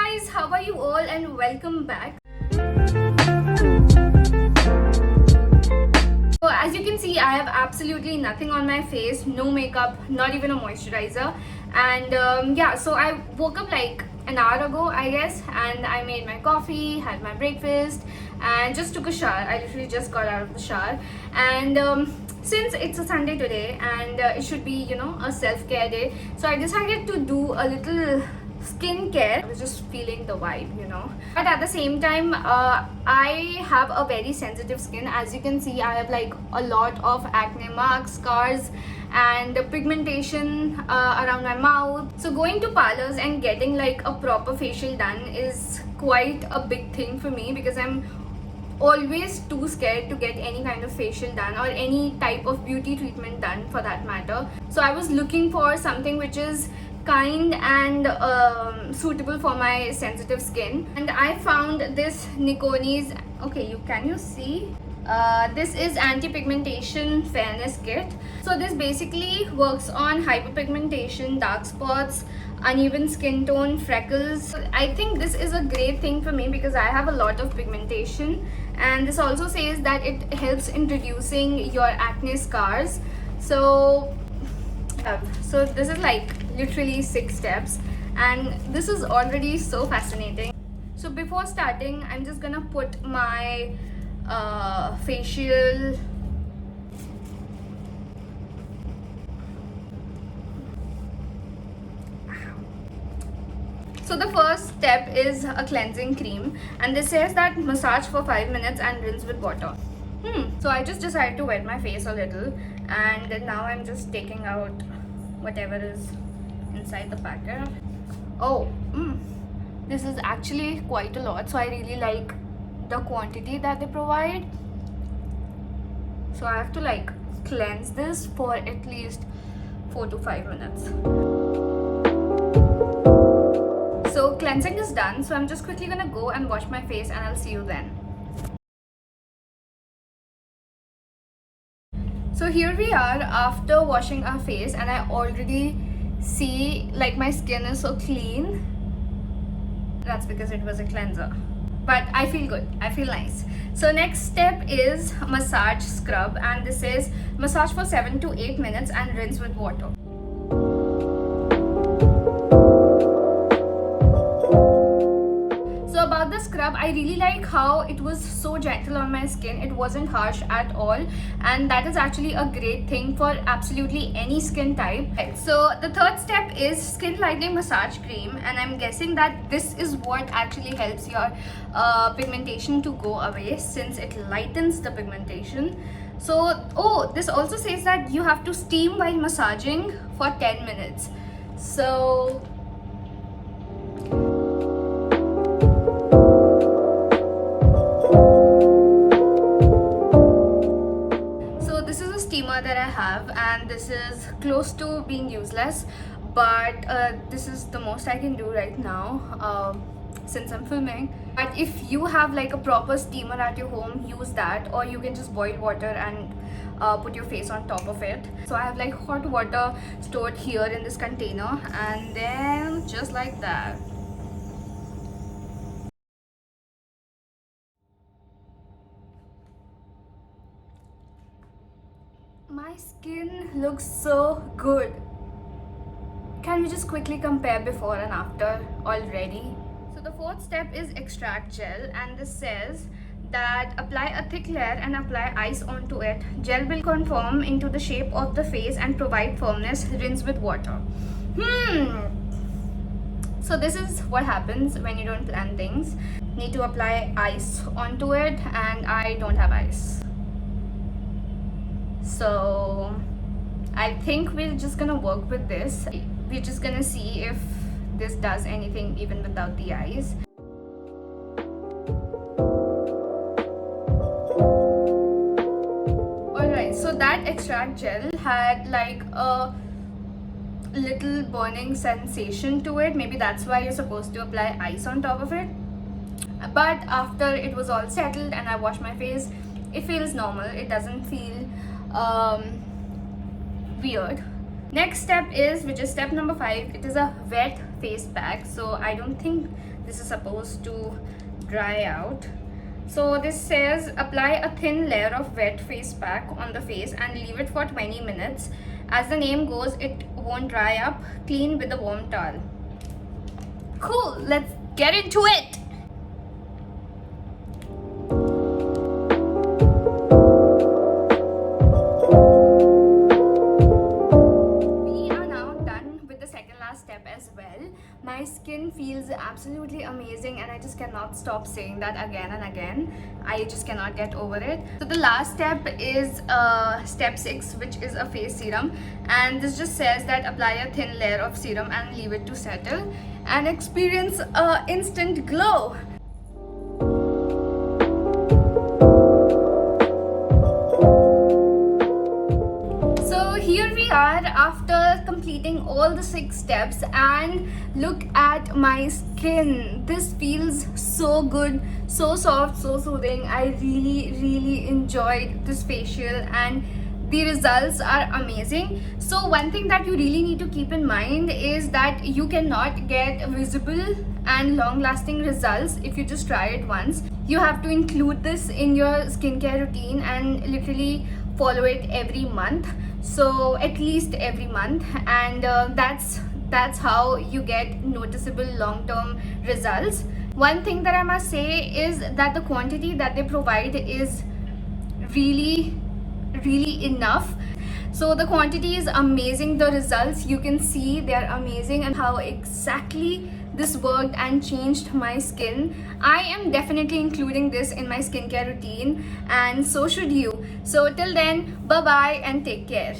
guys, how are you all and welcome back. So as you can see, I have absolutely nothing on my face, no makeup, not even a moisturizer. And yeah, so I woke up like an hour ago I guess, and I made my coffee, had my breakfast and just took a shower. I literally just got out of the shower. And since it's a Sunday today and it should be, you know, a self-care day, so I decided to do a little skincare. I was just feeling the vibe, you know, but at the same time I have a very sensitive skin. As you can see, I have like a lot of acne marks, scars and pigmentation around my mouth. So going to parlors and getting like a proper facial done is quite a big thing for me, because I'm always too scared to get any kind of facial done or any type of beauty treatment done for that matter. So I was looking for something which is kind and suitable for my sensitive skin, and I found this Niconi's, can you see? This is anti-pigmentation fairness kit. So this basically works on hyperpigmentation, dark spots, uneven skin tone, freckles. I think this is a great thing for me because I have a lot of pigmentation, and this also says that it helps in reducing your acne scars. So this is like literally 6 steps, and this is already so fascinating. So before starting, I'm just gonna put my facial So the first step is a cleansing cream, and this says that massage for 5 minutes and rinse with water. So I just decided to wet my face a little, and now I'm just taking out whatever is inside the packet. This is actually quite a lot, so I really like the quantity that they provide. So I have to like cleanse this for at least 4 to 5 minutes. So cleansing is done, so I'm just quickly gonna go and wash my face, and I'll see you then. So here we are after washing our face, and I already see like my skin is so clean. That's because it was a cleanser, but I feel good, I feel nice. So next step is massage scrub, and this is massage for 7 to 8 minutes and rinse with water. So about the scrub, I really like how it was so gentle on my skin. It wasn't harsh at all, and that is actually a great thing for absolutely any skin type. So the third step is skin lightening massage cream, and I'm guessing that this is what actually helps your pigmentation to go away, since it lightens the pigmentation. So this also says that you have to steam while massaging for 10 minutes. So that I have, and this is close to being useless, but this is the most I can do right now since I'm filming. But if you have like a proper steamer at your home, use that, or you can just boil water and put your face on top of it. So I have like hot water stored here in this container, and then just like that. My skin looks so good. Can we just quickly compare before and after already? So the fourth step is extract gel, and this says that apply a thick layer and apply ice onto it. Gel will conform into the shape of the face and provide firmness. Rinse with water. So this is what happens when you don't plan things. Need to apply ice onto it, and I don't have ice. So I think we're just gonna work with this. We're just gonna see if this does anything even without the ice. Alright, so that extract gel had like a little burning sensation to it. Maybe that's why you're supposed to apply ice on top of it. But after it was all settled and I washed my face, it feels normal. It doesn't feel weird. Next step is, which is step number 5, it is a wet face pack. So I don't think this is supposed to dry out. So this says apply a thin layer of wet face pack on the face and leave it for 20 minutes. As the name goes, it won't dry up. Clean with a warm towel. Cool, let's get into it. We are now done with the second last step as well. My skin feels absolutely amazing and I just cannot stop saying that again and again. I just cannot get over it. So the last step is step 6, which is a face serum, and this just says that apply a thin layer of serum and leave it to settle and experience a instant glow. So here we are after completing all the 6 steps, and look at my skin. This feels so good, so soft, so soothing. I really enjoyed this facial and the results are amazing. So one thing that you really need to keep in mind is that you cannot get visible and long lasting results if you just try it once. You have to include this in your skincare routine and literally follow it every month, so at least every month, and that's how you get noticeable long-term results. One thing that I must say is that the quantity that they provide is really enough. So the quantity is amazing, the results you can see, they're amazing, and how exactly this worked and changed my skin. I am definitely including this in my skincare routine, and so should you. So till then, bye bye and take care.